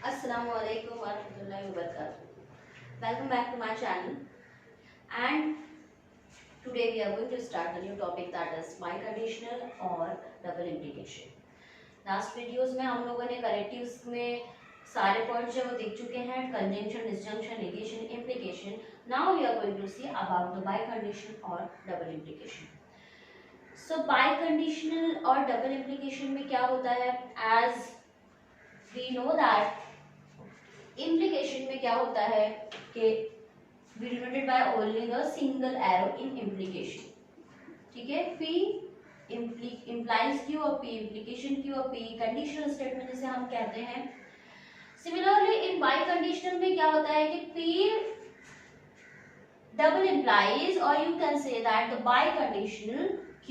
Assalamualaikum warahmatullahi wabarakatuh. Welcome back to my channel, and today we are going to start a new topic, that is biconditional or double implication. Last videos में हम लोगों ने करेक्टिव्स में सारे points जो वो देख चुके हैं, conjunction, disjunction, negation, implication. Now we are going to see about the biconditional और डबल इम्प्लीकेशन. सो बाइकंडीशनल और डबल इम्प्लीकेशन में क्या होता है, as we know that implication में क्या होता है कि we denoted by only the single arrow in implication. ठीक है, P implies Q और P implication Q और P conditional statement जिसे हम कहते हैं. Similarly in biconditional में क्या होता है कि P double implies, or you can say that the biconditional Q.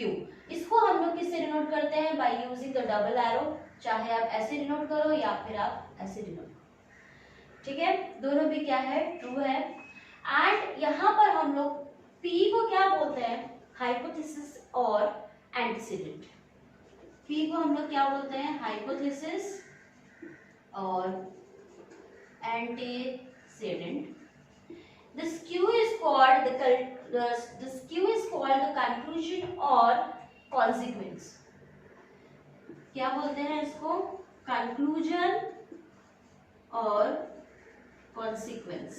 इसको हम लोग किससे डिनोट करते हैं, by using the double arrow. चाहे आप ऐसे डिनोट करो या फिर आप ऐसे डिनोट करो. ठीक है, दोनों भी क्या है, ट्रू है. एंड यहाँ पर हम लोग P को क्या बोलते हैं, हाइपोथेसिस और एंटीसीडेंट. P को हम लोग क्या बोलते हैं, हाइपोथेसिस और antecedent. This Q is called the conclusion और consequence. क्या बोलते हैं इसको, conclusion और consequence.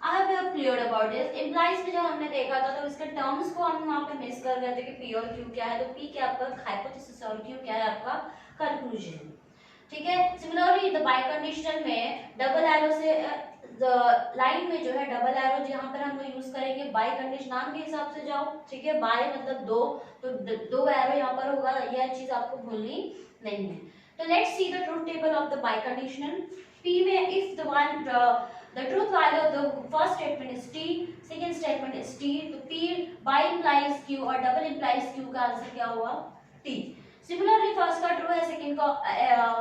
I have cleared about this. Implies में जब हमने देखा था तो इसके टर्म्स को हम वहाँ पे मिस कर गए थे कि P और Q क्या है. तो P क्या आपका हाइपोथेसिस और Q क्या है आपका कंक्लूजन. ठीक है. सिमिलरली द बाइकंडीशनल में डबल एरो से लाइन में जो है डबल एरो जहाँ पर हम लोग यूज करेंगे बाइकंडीशन नाम के हिसाब से जाओ. ठीक है, बाय मतलब दो, तो दो एरो यहाँ पर होगा. यह चीज आपको भूलनी नहीं है. तो let's see the truth table of the biconditional. P में if the truth value of the first statement is T, second statement is T, तो P by implies Q और double implies Q का आंसर क्या हुआ, T. Similarly first का true है, second का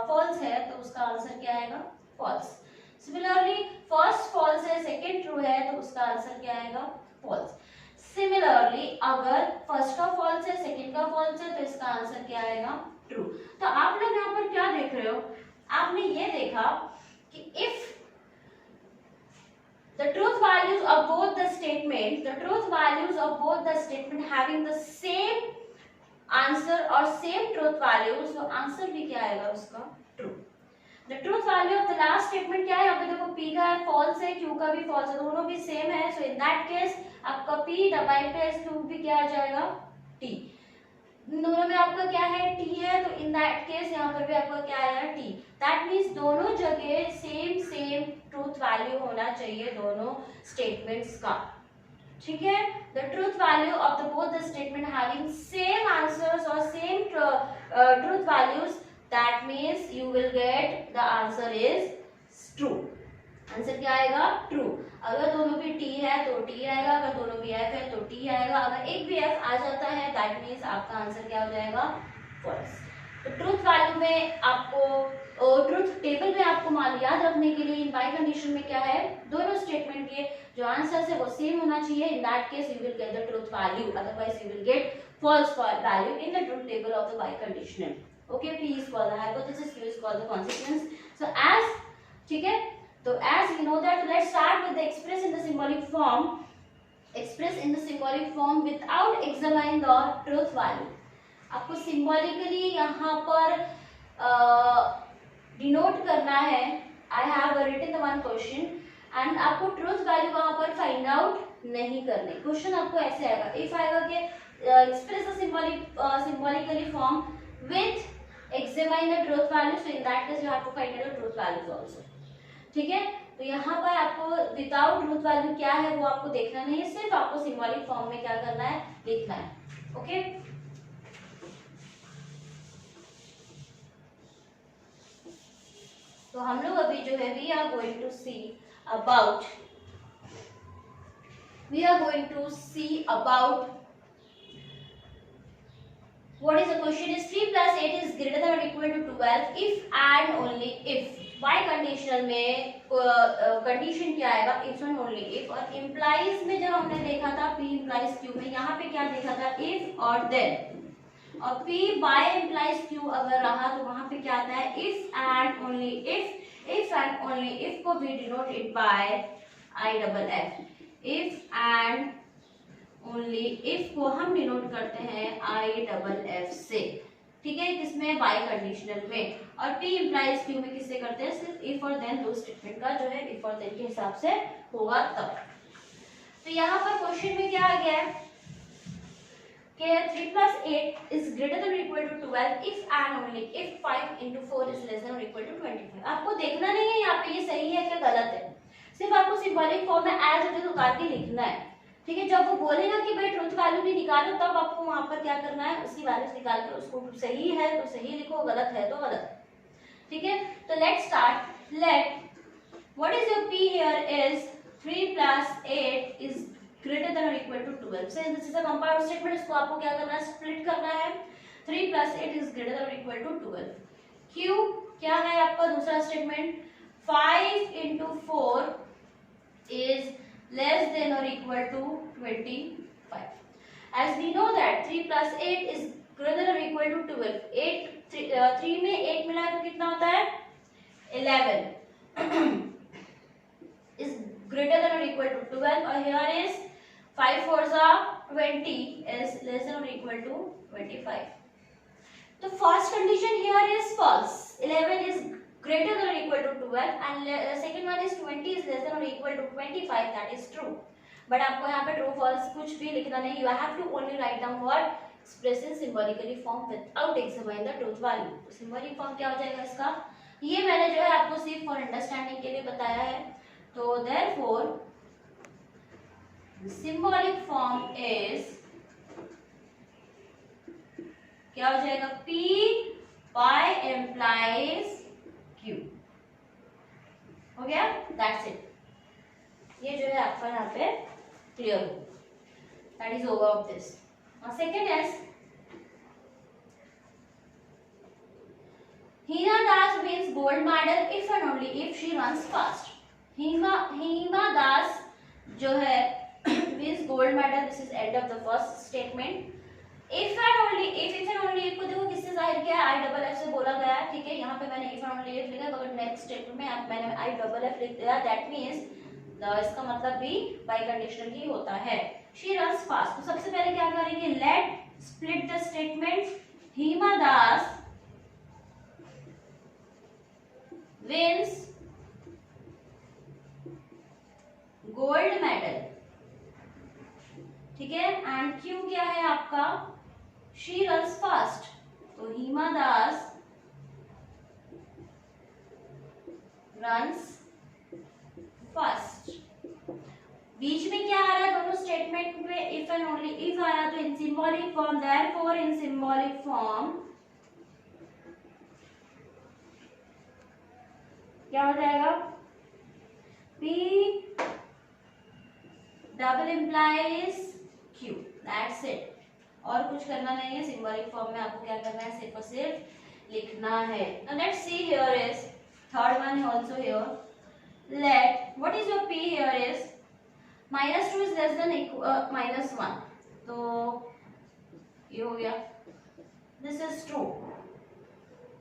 false है, तो उसका आंसर क्या आएगा, फॉल्स. Similarly फर्स्ट फॉल्स है, सेकंड ट्रू है, तो उसका आंसर क्या आएगा, फॉल्स. Similarly अगर फर्स्ट का फॉल्स है, सेकंड का फॉल्स है, तो इसका आंसर क्या आएगा, ट्रू. तो आप लोग यहाँ पर क्या देख रहे हो, आपने ये देखा कि if the truth values of both the statement having the same answer or same truth values, तो आंसर भी क्या आएगा उसका, true. The truth value of the last statement क्या है, यहाँ पे देखो P का है false है, Q का भी false है, दोनों भी same है. So in that case आपका P double plus Q भी क्या आ जाएगा, T. दोनों में आपका क्या है, T है, तो इन दैट केस यहाँ पर भी आपका क्या आया, T. दैट मीन्स दोनों जगह सेम ट्रूथ वैल्यू होना चाहिए दोनों स्टेटमेंट्स का. ठीक है, the truth value of the both the statement having same answers और same truth values, that means you will get the answer is true. Answer क्या आएगा, ट्रू. अगर दोनों भी T है तो T आएगा, अगर दोनों भी F है तो T आएगा, अगर एक भी F आ जाता है दैट मीन्स आपका आंसर क्या हो जाएगा, फॉल्स. तो ट्रूथ वैल्यू में आपको ट्रूथ टेबल में आपको याद रखने के लिए इन बाई कंडीशन में क्या है, दोनों स्टेटमेंट के जो आंसर है वो सेम होना चाहिए. In that case you will get the truth value, otherwise you will get false value in the truth table of the biconditional. Okay, P is called the hypothesis, Q is called the consequence. So as, ठीक है, तो as we know that, let's start with the express in the symbolic form. Express in the symbolic form without examine the truth value. आपको symbolically यहाँ पर denote करना है. I have written the one question and आपको truth value वहाँ पर find out नहीं करनी. क्वेश्चन आपको ऐसे आएगा, इफ आएगा कि express the symbolically form with examine the truth value, so in that case you have to find out the truth values also. ठीक है, तो यहाँ पर आपको विदाउट ट्रूथ वैल्यू क्या है वो आपको देखना नहीं है, सिर्फ आपको सिंबॉलिक फॉर्म में क्या करना है, लिखना है. ओके, तो हम लोग अभी जो है we are going to see about what is the question is 3 plus 8 is greater than or equal to 12 if and only if. बाइकंडीशनल में कंडीशन क्या आएगा, इफ एंड ओनली इफ. और इम्प्लाइज में जब हमने देखा था P इम्प्लाइज Q में, यहाँ पे क्या देखा था, इफ और देन. और P बाय इम्प्लाइज Q अगर रहा तो वहां पे क्या आता है, if and only if if and only if को भी denote it by I double F, if and only if को हम डिनोट करते हैं आई डबल एफ से, ठीक है, किसमें, बाय कंडीशनल में। और पी इंप्लाइज क्यू में किससे करते हैं, सिर्फ इफ और देन दो स्टेटमेंट का जो है इफ और देन के हिसाब से होगा तब। तो यहाँ पर क्वेश्चन में क्या आ गया है कि 3 plus 8 is greater than or equal to 12 if and only if 5 into 4 is less than or equal to 25। आपको देखना नहीं है यहाँ पे ये सही है क्या गलत है, सिर्फ आपको सिंबॉलिक फॉर्म में एज इट इज उतार के लिखना है, ठीक है। जब वो बोलेगा कि भाई ट्रुथ वैल्यू भी निकालो, तब आपको वहां पर क्या करना है, उसकी वैल्यूज निकाल के उसको सही है तो सही लिखो, गलत है तो गलत, ठीक है। तो let's start. Let what is your P here is 3 plus 8 is greater than or equal to 12। So this is a compound statement, इसको आपको क्या करना है, स्प्लिट करना है। 3 plus 8 is greater than or equal to 12। Q क्या है आपका दूसरा statement, 5 into 4 is less than or equal to 25। As we know that 3 plus 8 is greater than or equal to 12। 3 में 8 मिला तो कितना होता है, 11 is greater than or equal to 12, और here is 5 4s are 20 is less than or equal to 25। तो first condition here is false, 11 is greater than or equal to 12 and second one is 20 is less than or equal to 25, that is true। but आपको यहाँ पे true false कुछ भी लिखना नहीं, you have to only write down what expressing symbolically form without examining the truth value। तो symbolic form क्या हो जाएगा इसका, ये मैंने जो है आपको सिर्फ फॉर अंडरस्टैंडिंग के लिए बताया है। तो therefore symbolic form is क्या हो जाएगा, P by implies Q। हो गया, that's it। ये जो है आपका यहाँ पे क्लियर हो, that is over of this। और second is Hina Das wins gold medal if and only if she runs fast। Hima Das जो है wins gold medal, this is end of the first statement। if and only if and only if को देखो किससे जाहिर किया है, I double F से बोला गया है, ठीक है। यहाँ पे मैंने if and only if लिखा, मगर नेक्स्ट स्टेटमेंट में आप मैंने आई डबल एफ लिख दिया, दैट मींस इसका मतलब भी बाय कंडीशनल ही होता है। शी रन्स फास्ट, तो सबसे पहले क्या करेंगे, let split the statement. Hima Das wins gold medal, ठीक है। एंड क्यू क्या है आपका, शी रन्स फास्ट, तो हिमा दास रन्स फास्ट। बीच में क्या आ रहा है, दोनों स्टेटमेंट में इफ एंड ओनली इफ आ रहा है, तो in symbolic form, therefore in symbolic form क्या हो जाएगा, P double implies Q, that's it. और कुछ करना नहीं है, सिंबॉलिक फॉर्म में आपको क्या करना है, सिर्फ और सिर्फ लिखना है। Now let's see here is third one also here। Let what is your P here is -2 is less than -1, तो ये हो गया, this is true।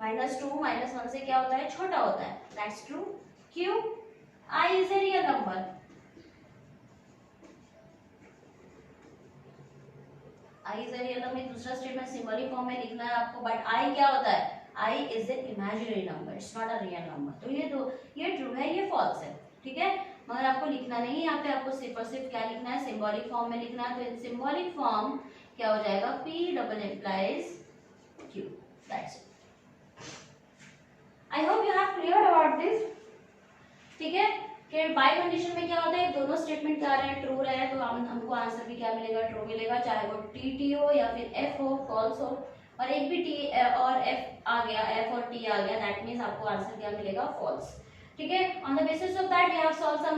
-2 -1 से क्या होता है, छोटा होता है, that's true। Q I is a real number, I is a real number। दूसरा स्टेटमेंट सिंबॉलिक फॉर्म में लिखना है आपको, बट I क्या होता है, I is an imaginary number, it's not a real number। तो ये ट्रू है, ये फॉल्स है, ठीक है। मगर आपको लिखना नहीं है, यहाँ पे आपको सिर्फ और सिर्फ क्या लिखना है, सिंबॉलिक फॉर्म में लिखना है। तो इन सिंबॉलिक फॉर्म क्या हो जाएगा, P double implies Q, that's it. I hope you have clear about this, ठीक है। कि बाय कंडीशन में क्या होता है, दोनों स्टेटमेंट क्या रहे हैं, ट्रू रहे, तो हमको आंसर भी क्या मिलेगा, ट्रू मिलेगा, चाहे वो टी हो या फिर एफ हो, फॉल्स हो। और एक भी टी और एफ आ गया, एफ और टी आ गया, दैट मींस आपको आंसर क्या मिलेगा, फॉल्स, ठीक है। On the basis of that we have solve some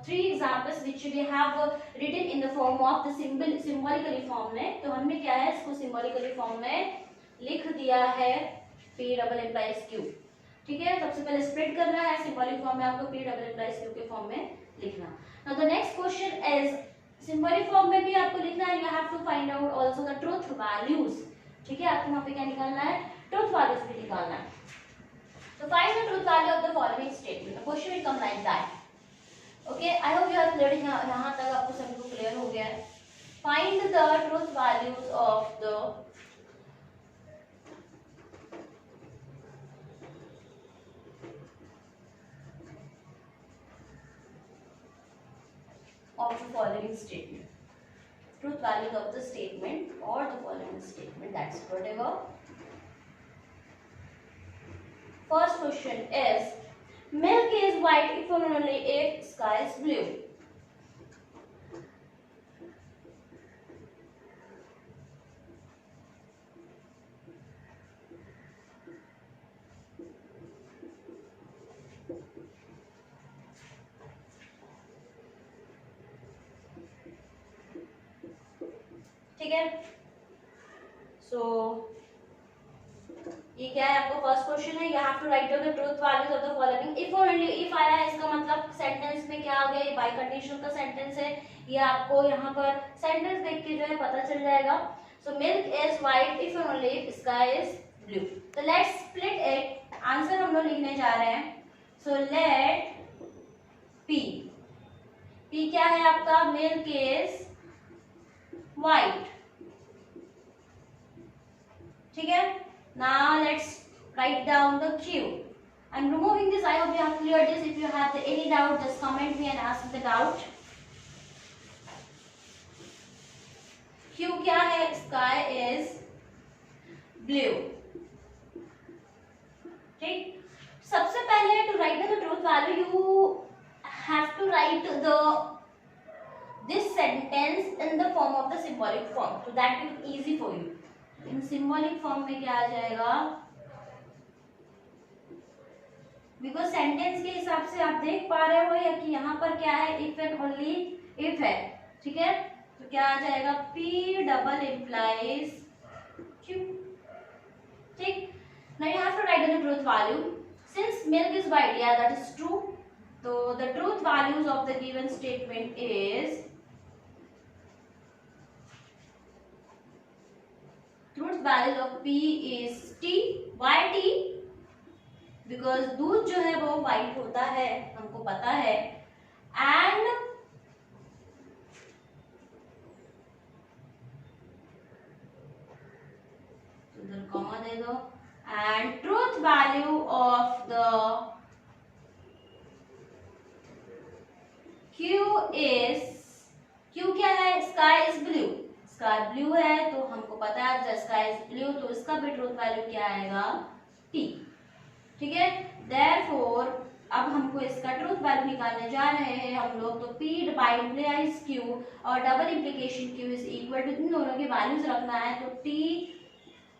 3 examples which we have written in the form of the symbolically form में। तो हमने क्या है, इसको सिंबॉलिकली फॉर्म में लिख दिया है, P डबल इम्प्लाइज Q, ठीक है। सबसे पहले स्प्लिट करना है, सिंबॉलिक फॉर्म में आपको P डबल इम्प्लाइज Q के फॉर्म में लिखना। Now the next question is symbolic form में भी आपको लिखना है, you have to find out also the truth values, ठीक है। आपको वहां पे क्या निकालना है, ट्रुथ वैल्यूज भी निकालना है। So find the truth value of the following statement. The question will come like that. Okay, I hope you have cleared. यहाँ तक आपको सभी को clear हो गया है. Find the truth values of the following statement. Truth values of the statement or the following statement. That's whatever. First question is, milk is white if and only if sky is blue. ठीक है. So ये क्या है आपको first question है. You have to write down the truth values of the following. If और only if आया है इसका मतलब सेंटेंस में क्या आ गया. ये बाय कंडीशनल का सेंटेंस है. ये आपको यहाँ पर सेंटेंस देख के जो है पता चल जाएगा. So milk is white if और only if sky is blue. तो लेट्स स्प्लिट इट. आंसर हम लोग लिखने जा रहे हैं. So let P. पी क्या है आपका. Milk is white. ठीक है. Now let's write down the Q. I'm removing this. I hope you have cleared this. If you have any doubt, just comment me and ask the doubt. Q क्या है. Sky is blue. ठीक. सबसे पहले to write the truth value, you have to write this sentence in the form of the symbolic form. So that will be easy for you. In symbolic form में क्या आ जाएगा. Because sentence के हिसाब से आप देख पा रहे हो या कि यहाँ पर क्या है. इफ एंड ओनली इफ है. ठीक है. तो क्या आ जाएगा. P double implies Q. ठीक. Now you have to write the truth value. Since milk is white, या दैट इज ट्रू. तो the truth values of the given statement is, truth value of P is T. Why T? Because दूध जो है वो white होता है, हमको पता है. And इधर कॉमा दे दो. And truth value of the Q is, Q क्या है. Sky is blue. Sky blue है तो हमको पता है द स्काई इज ब्लू. तो इसका भी ट्रूथ वैल्यू क्या आएगा. T. ठीक है. देयरफॉर अब हमको इसका ट्रूथ वैल्यू निकालने जा रहे हैं हम लोग. तो P बाय इम्प्लाइज Q और double implication Q is equal to, इन दोनों की वैल्यूज रखना है. तो T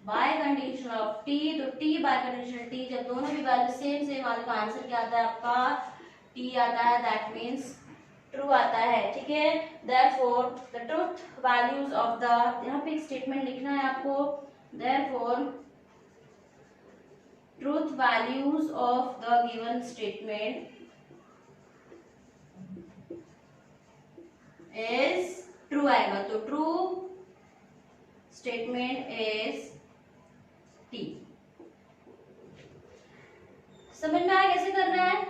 by condition of T. तो T बाय कंडीशन T, जब दोनों की वैल्यू सेम वाले का आंसर क्या आता है आपका. T आता है. दैट मीन्स ट्रू आता है. ठीक है. Therefore the truth values of the, यहाँ पे एक स्टेटमेंट लिखना है आपको. Therefore truth values of the given statement is true आएगा. तो ट्रू स्टेटमेंट इज T. समझ में आया कैसे करना है.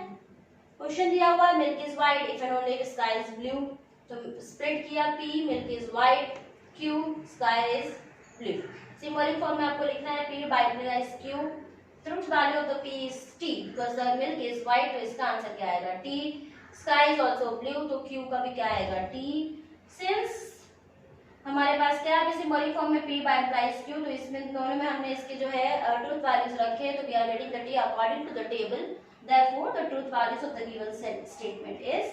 क्वेश्चन दिया हुआ है milk is white if and only if sky is blue. तो स्प्लिट किया. P milk is white, Q sky is blue. Symbolic form में आपको लिखना है P bye implies Q. Truth value of the P is T because the milk is white. तो इसका answer क्या आएगा. T. Sky is also blue. तो Q का भी क्या आएगा. T. सिंस हमारे पास क्या है सिंबॉलिक फॉर्म में P बाय इम्प्लाइज Q, तो इसमें दोनों में हमने इसके जो है ट्रूथ वैल्यूज रखे. तो we are getting the T according to the table. Therefore, the truth values of the given statement is